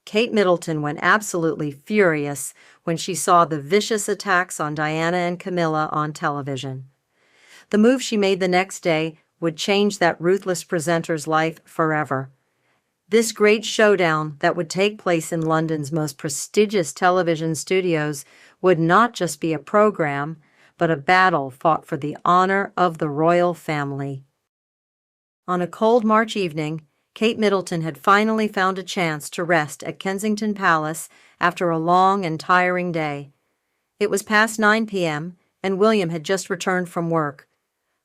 Kate Middleton went absolutely furious when she saw the vicious attacks on Diana and Camilla on television. The move she made the next day would change that ruthless presenter's life forever. This great showdown that would take place in London's most prestigious television studios would not just be a program, but a battle fought for the honor of the royal family. On a cold March evening, Kate Middleton had finally found a chance to rest at Kensington Palace after a long and tiring day. It was past 9 p.m., and William had just returned from work.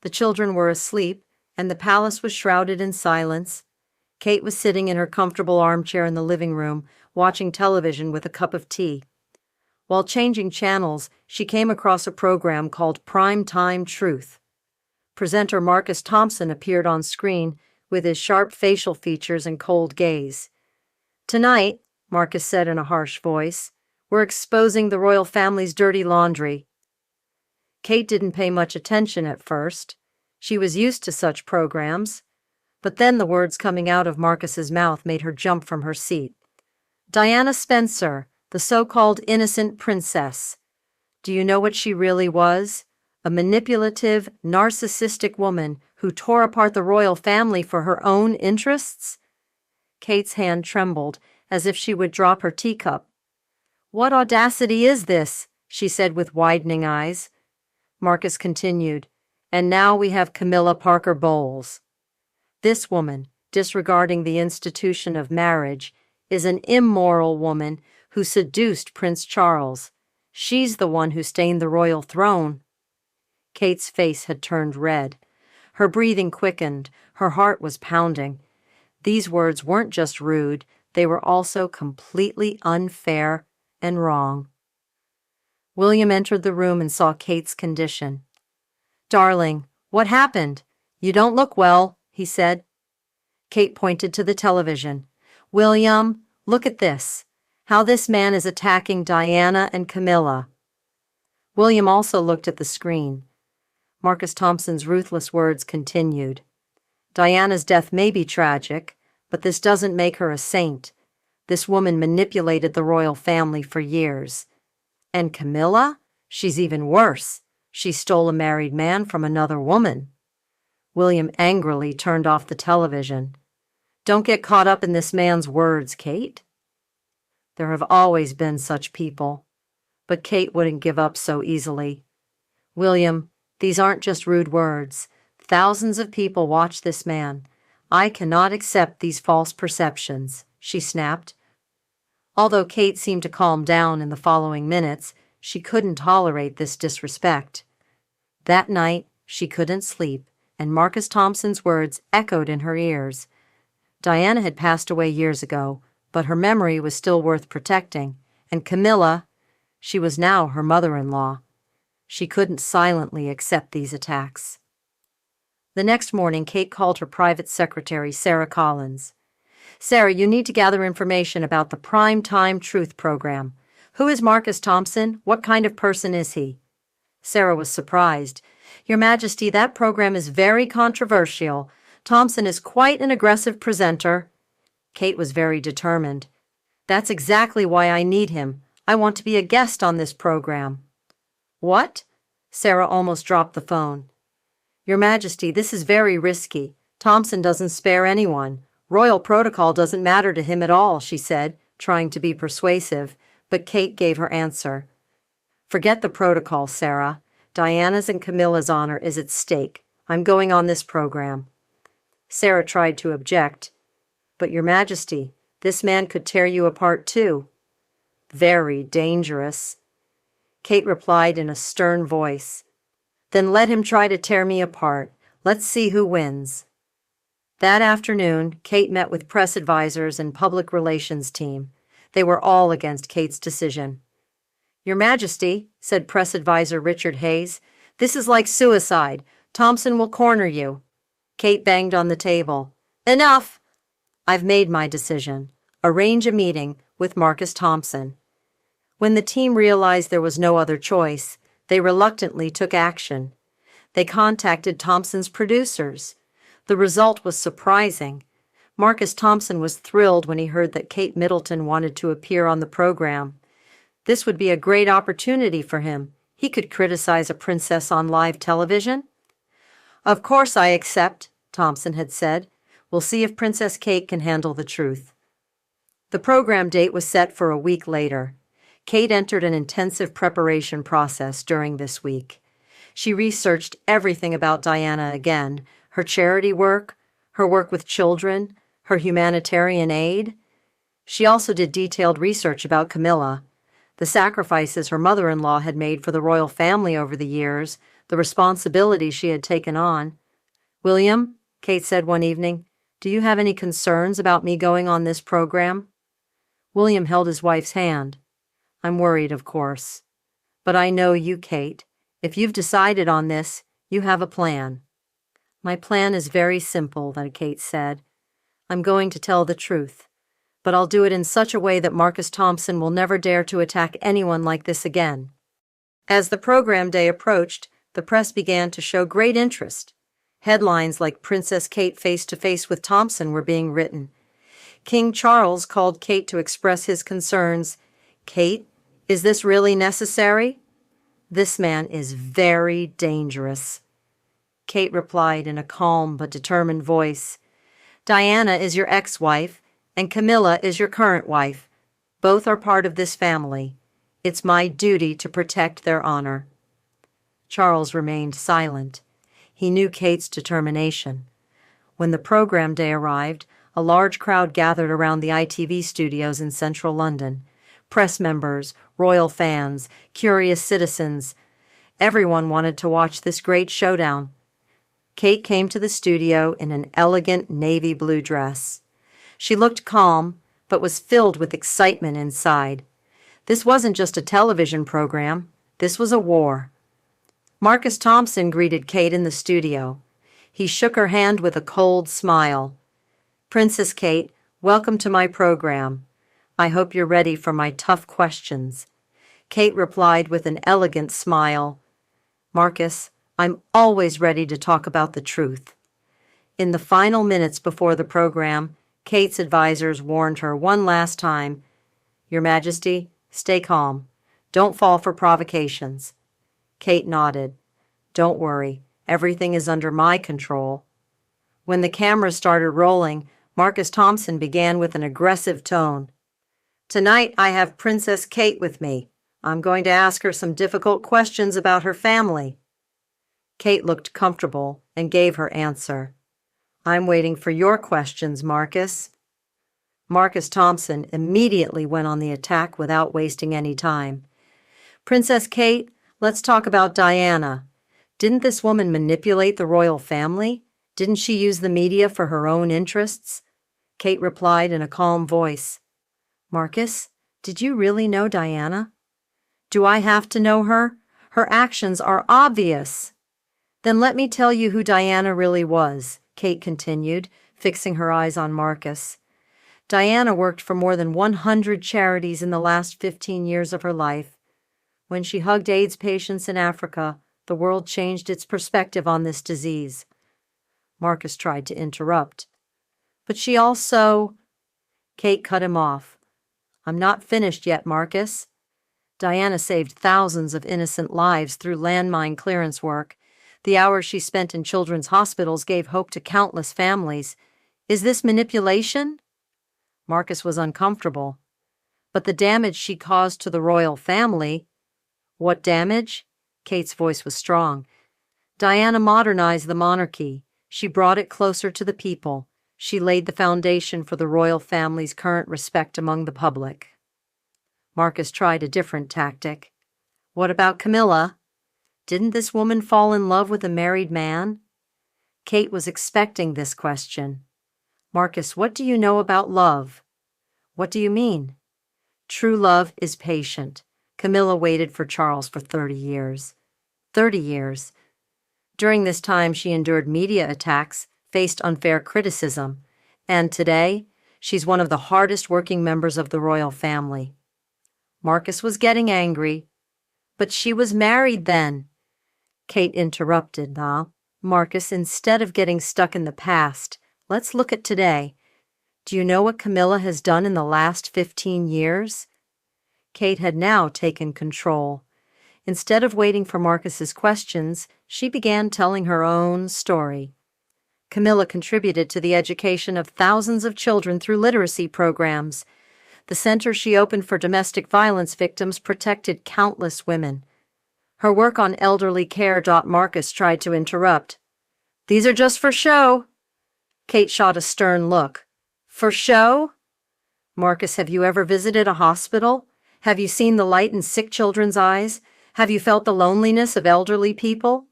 The children were asleep, and the palace was shrouded in silence. Kate was sitting in her comfortable armchair in the living room, watching television with a cup of tea. While changing channels, she came across a program called Prime Time Truth. Presenter Marcus Thompson appeared on screen with his sharp facial features and cold gaze. "Tonight," Marcus said in a harsh voice, "we're exposing the royal family's dirty laundry." Kate didn't pay much attention at first. She was used to such programs. But then the words coming out of Marcus's mouth made her jump from her seat. Diana Spencer, the so-called innocent princess. Do you know what she really was? A manipulative, narcissistic woman who tore apart the royal family for her own interests? Kate's hand trembled, as if she would drop her teacup. "What audacity is this?" she said with widening eyes. Marcus continued, "And now we have Camilla Parker Bowles. This woman, disregarding the institution of marriage, is an immoral woman who seduced Prince Charles. She's the one who stained the royal throne." Kate's face had turned red. Her breathing quickened. Her heart was pounding. These words weren't just rude, they were also completely unfair and wrong. William entered the room and saw Kate's condition. "Darling, what happened? You don't look well," he said. Kate pointed to the television. "William, look at this. How this man is attacking Diana and Camilla." William also looked at the screen. Marcus Thompson's ruthless words continued. "Diana's death may be tragic, but this doesn't make her a saint. This woman manipulated the royal family for years. And Camilla? She's even worse. She stole a married man from another woman." William angrily turned off the television. "Don't get caught up in this man's words, Kate." There have always been such people, but Kate wouldn't give up so easily. "William, these aren't just rude words. Thousands of people watch this man. I cannot accept these false perceptions," she snapped. Although Kate seemed to calm down in the following minutes, she couldn't tolerate this disrespect. That night, she couldn't sleep, and Marcus Thompson's words echoed in her ears. Diana had passed away years ago, but her memory was still worth protecting, and Camilla, she was now her mother-in-law. She couldn't silently accept these attacks. The next morning, Kate called her private secretary, Sarah Collins. "Sarah, you need to gather information about the Prime Time Truth program. Who is Marcus Thompson? What kind of person is he?" Sarah was surprised. "Your Majesty, that program is very controversial. Thompson is quite an aggressive presenter." Kate was very determined. "That's exactly why I need him. I want to be a guest on this program." "What?" Sarah almost dropped the phone. "Your Majesty, this is very risky. Thompson doesn't spare anyone. Royal protocol doesn't matter to him at all," she said, trying to be persuasive, but Kate gave her answer. "Forget the protocol, Sarah. Diana's and Camilla's honor is at stake. I'm going on this program." Sarah tried to object. "But Your Majesty, this man could tear you apart too." "Very dangerous." Kate replied in a stern voice. "Then let him try to tear me apart. Let's see who wins." That afternoon, Kate met with press advisors and public relations team. They were all against Kate's decision. "Your Majesty," said press advisor Richard Hayes, "this is like suicide. Thompson will corner you." Kate banged on the table. "Enough! I've made my decision. Arrange a meeting with Marcus Thompson." When the team realized there was no other choice, they reluctantly took action. They contacted Thompson's producers. The result was surprising. Marcus Thompson was thrilled when he heard that Kate Middleton wanted to appear on the program. This would be a great opportunity for him. He could criticize a princess on live television. "Of course I accept," Thompson had said. "We'll see if Princess Kate can handle the truth." The program date was set for a week later. Kate entered an intensive preparation process during this week. She researched everything about Diana again, her charity work, her work with children, her humanitarian aid. She also did detailed research about Camilla, the sacrifices her mother-in-law had made for the royal family over the years, the responsibility she had taken on. "William," Kate said one evening, "do you have any concerns about me going on this program?" William held his wife's hand. "I'm worried, of course. But I know you, Kate. If you've decided on this, you have a plan." "My plan is very simple," Kate said. "I'm going to tell the truth, but I'll do it in such a way that Marcus Thompson will never dare to attack anyone like this again." As the program day approached, the press began to show great interest. Headlines like "Princess Kate face-to-face with Thompson" were being written. King Charles called Kate to express his concerns. "Kate, is this really necessary? This man is very dangerous." Kate replied in a calm but determined voice, "Diana is your ex-wife, and Camilla is your current wife. Both are part of this family. It's my duty to protect their honor." Charles remained silent. He knew Kate's determination. When the program day arrived, a large crowd gathered around the ITV studios in central London. Press members, royal fans, curious citizens. Everyone wanted to watch this great showdown. Kate came to the studio in an elegant navy blue dress. She looked calm, but was filled with excitement inside. This wasn't just a television program. This was a war. Marcus Thompson greeted Kate in the studio. He shook her hand with a cold smile. "Princess Kate, welcome to my program. I hope you're ready for my tough questions." Kate replied with an elegant smile, "Marcus, I'm always ready to talk about the truth." In the final minutes before the program, Kate's advisors warned her one last time, "Your Majesty, stay calm. Don't fall for provocations." Kate nodded. "Don't worry, everything is under my control." When the cameras started rolling, Marcus Thompson began with an aggressive tone. "Tonight I have Princess Kate with me. I'm going to ask her some difficult questions about her family." Kate looked comfortable and gave her answer. "I'm waiting for your questions, Marcus." Marcus Thompson immediately went on the attack without wasting any time. "Princess Kate, let's talk about Diana. Didn't this woman manipulate the royal family? Didn't she use the media for her own interests?" Kate replied in a calm voice, "Marcus, did you really know Diana?" "Do I have to know her? Her actions are obvious." "Then let me tell you who Diana really was," Kate continued, fixing her eyes on Marcus. "Diana worked for more than 100 charities in the last 15 years of her life. When she hugged AIDS patients in Africa, the world changed its perspective on this disease." Marcus tried to interrupt. "But she also—" Kate cut him off. "I'm not finished yet, Marcus. Diana saved thousands of innocent lives through landmine clearance work. The hours she spent in children's hospitals gave hope to countless families. Is this manipulation?" Marcus was uncomfortable. "But the damage she caused to the royal family—" "What damage?" Kate's voice was strong. "Diana modernized the monarchy. She brought it closer to the people. She laid the foundation for the royal family's current respect among the public." Marcus tried a different tactic. "What about Camilla? Didn't this woman fall in love with a married man?" Kate was expecting this question. "Marcus, what do you know about love?" "What do you mean?" "True love is patient. Camilla waited for Charles for 30 years. 30 years. During this time, she endured media attacks, faced unfair criticism, and today, she's one of the hardest working members of the royal family." Marcus was getting angry. "But she was married then." Kate interrupted. "Marcus, instead of getting stuck in the past, let's look at today. Do you know what Camilla has done in the last 15 years? Kate had now taken control. Instead of waiting for Marcus's questions, she began telling her own story. Camilla contributed to the education of thousands of children through literacy programs. The center she opened for domestic violence victims protected countless women. Her work on elderly care. Marcus tried to interrupt. These are just for show. Kate shot a stern look. For show? Marcus, have you ever visited a hospital? Have you seen the light in sick children's eyes? Have you felt the loneliness of elderly people?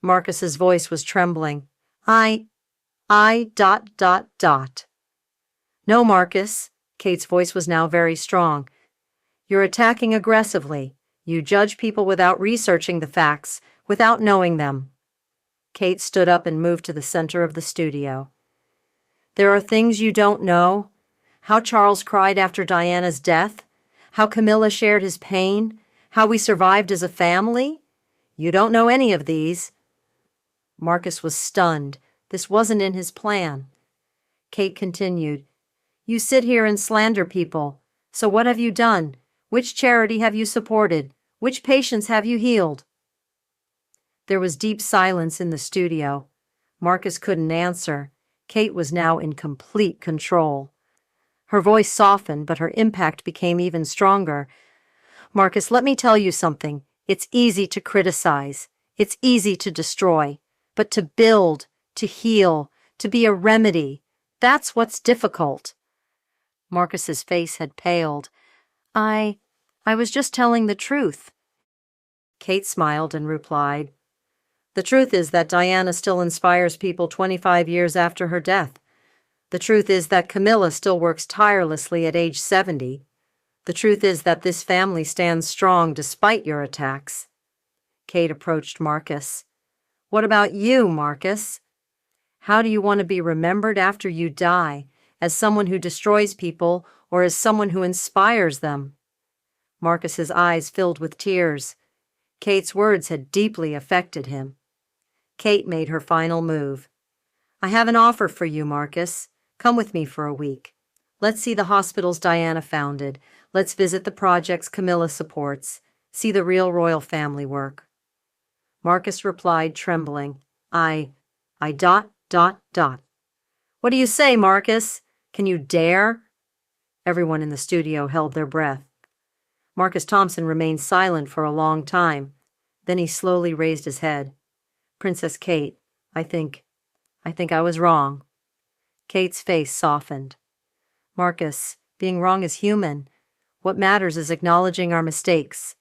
Marcus's voice was trembling. No, Marcus. Kate's voice was now very strong. You're attacking aggressively. You judge people without researching the facts, without knowing them. Kate stood up and moved to the center of the studio. There are things you don't know. How Charles cried after Diana's death. How Camilla shared his pain. How we survived as a family. You don't know any of these. Marcus was stunned. This wasn't in his plan. Kate continued. You sit here and slander people. So what have you done? Which charity have you supported? Which patients have you healed? There was deep silence in the studio. Marcus couldn't answer. Kate was now in complete control. Her voice softened, but her impact became even stronger. Marcus, let me tell you something. It's easy to criticize. It's easy to destroy. But to build, to heal, to be a remedy, that's what's difficult. Marcus's face had paled. I was just telling the truth. Kate smiled and replied, The truth is that Diana still inspires people 25 years after her death. The truth is that Camilla still works tirelessly at age 70. The truth is that this family stands strong despite your attacks. Kate approached Marcus. What about you, Marcus? How do you want to be remembered after you die? As someone who destroys people or as someone who inspires them? Marcus's eyes filled with tears. Kate's words had deeply affected him. Kate made her final move. I have an offer for you, Marcus. Come with me for a week. Let's see the hospitals Diana founded. Let's visit the projects Camilla supports. See the real royal family work. Marcus replied, trembling, I. What do you say, Marcus? Can you dare? Everyone in the studio held their breath. Marcus Thompson remained silent for a long time. Then he slowly raised his head. Princess Kate, I think I was wrong. Kate's face softened. Marcus, being wrong is human. What matters is acknowledging our mistakes.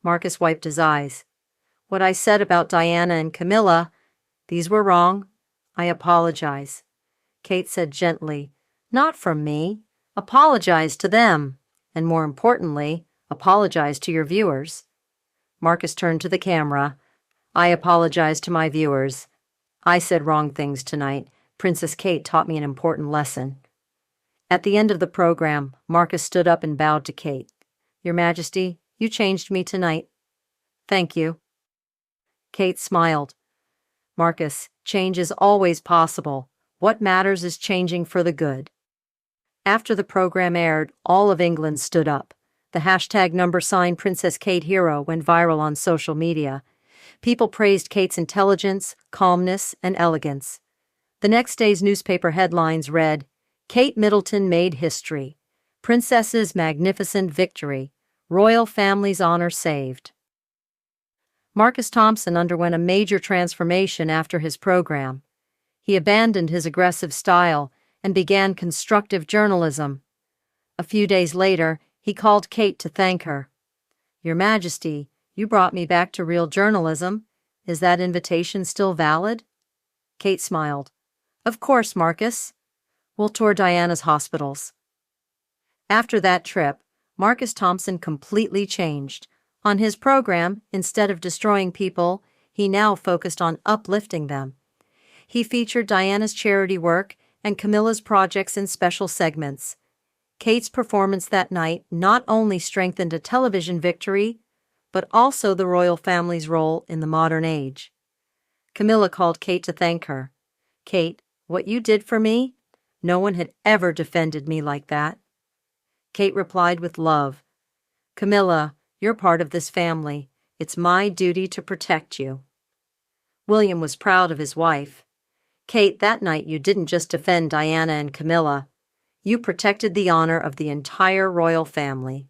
Marcus wiped his eyes. What I said about Diana and Camilla, these were wrong. I apologize. Kate said gently, Not from me. Apologize to them. And more importantly, apologize to your viewers. Marcus turned to the camera. I apologize to my viewers. I said wrong things tonight. Princess Kate taught me an important lesson. At the end of the program, Marcus stood up and bowed to Kate. Your Majesty, you changed me tonight. Thank you. Kate smiled. Marcus, change is always possible. What matters is changing for the good. After the program aired, all of England stood up. The #sign Princess Kate Hero went viral on social media. People praised Kate's intelligence, calmness, and elegance. The next day's newspaper headlines read, Kate Middleton made history. Princess's magnificent victory. Royal family's honor saved. Marcus Thompson underwent a major transformation after his program. He abandoned his aggressive style and began constructive journalism. A few days later, he called Kate to thank her. Your Majesty, you brought me back to real journalism. Is that invitation still valid? Kate smiled. Of course, Marcus. We'll tour Diana's hospitals. After that trip, Marcus Thompson completely changed. On his program, instead of destroying people, he now focused on uplifting them. He featured Diana's charity work and Camilla's projects in special segments. Kate's performance that night not only strengthened a television victory, but also the royal family's role in the modern age. Camilla called Kate to thank her. Kate, what you did for me? No one had ever defended me like that. Kate replied with love, "Camilla, you're part of this family. It's my duty to protect you." William was proud of his wife. "Kate, that night you didn't just defend Diana and Camilla. You protected the honor of the entire royal family."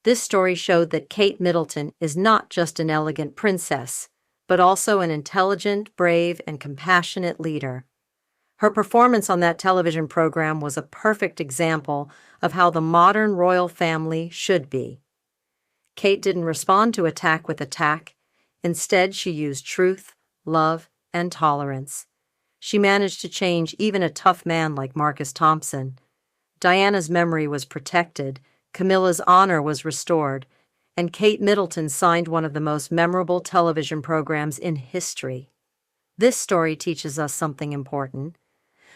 This story showed that Kate Middleton is not just an elegant princess, but also an intelligent, brave, and compassionate leader. Her performance on that television program was a perfect example of how the modern royal family should be. Kate didn't respond to attack with attack. Instead, she used truth, love, and tolerance. She managed to change even a tough man like Marcus Thompson. Diana's memory was protected, Camilla's honor was restored, and Kate Middleton signed one of the most memorable television programs in history. This story teaches us something important.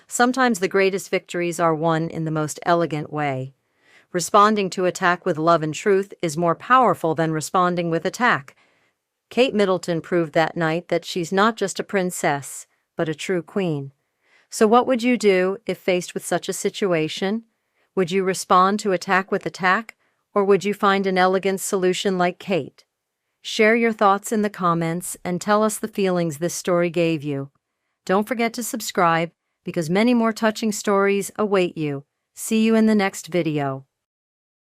Sometimes the greatest victories are won in the most elegant way. Responding to attack with love and truth is more powerful than responding with attack. Kate Middleton proved that night that she's not just a princess, but a true queen. So what would you do if faced with such a situation? Would you respond to attack with attack, or would you find an elegant solution like Kate? Share your thoughts in the comments and tell us the feelings this story gave you. Don't forget to subscribe, because many more touching stories await you. See you in the next video.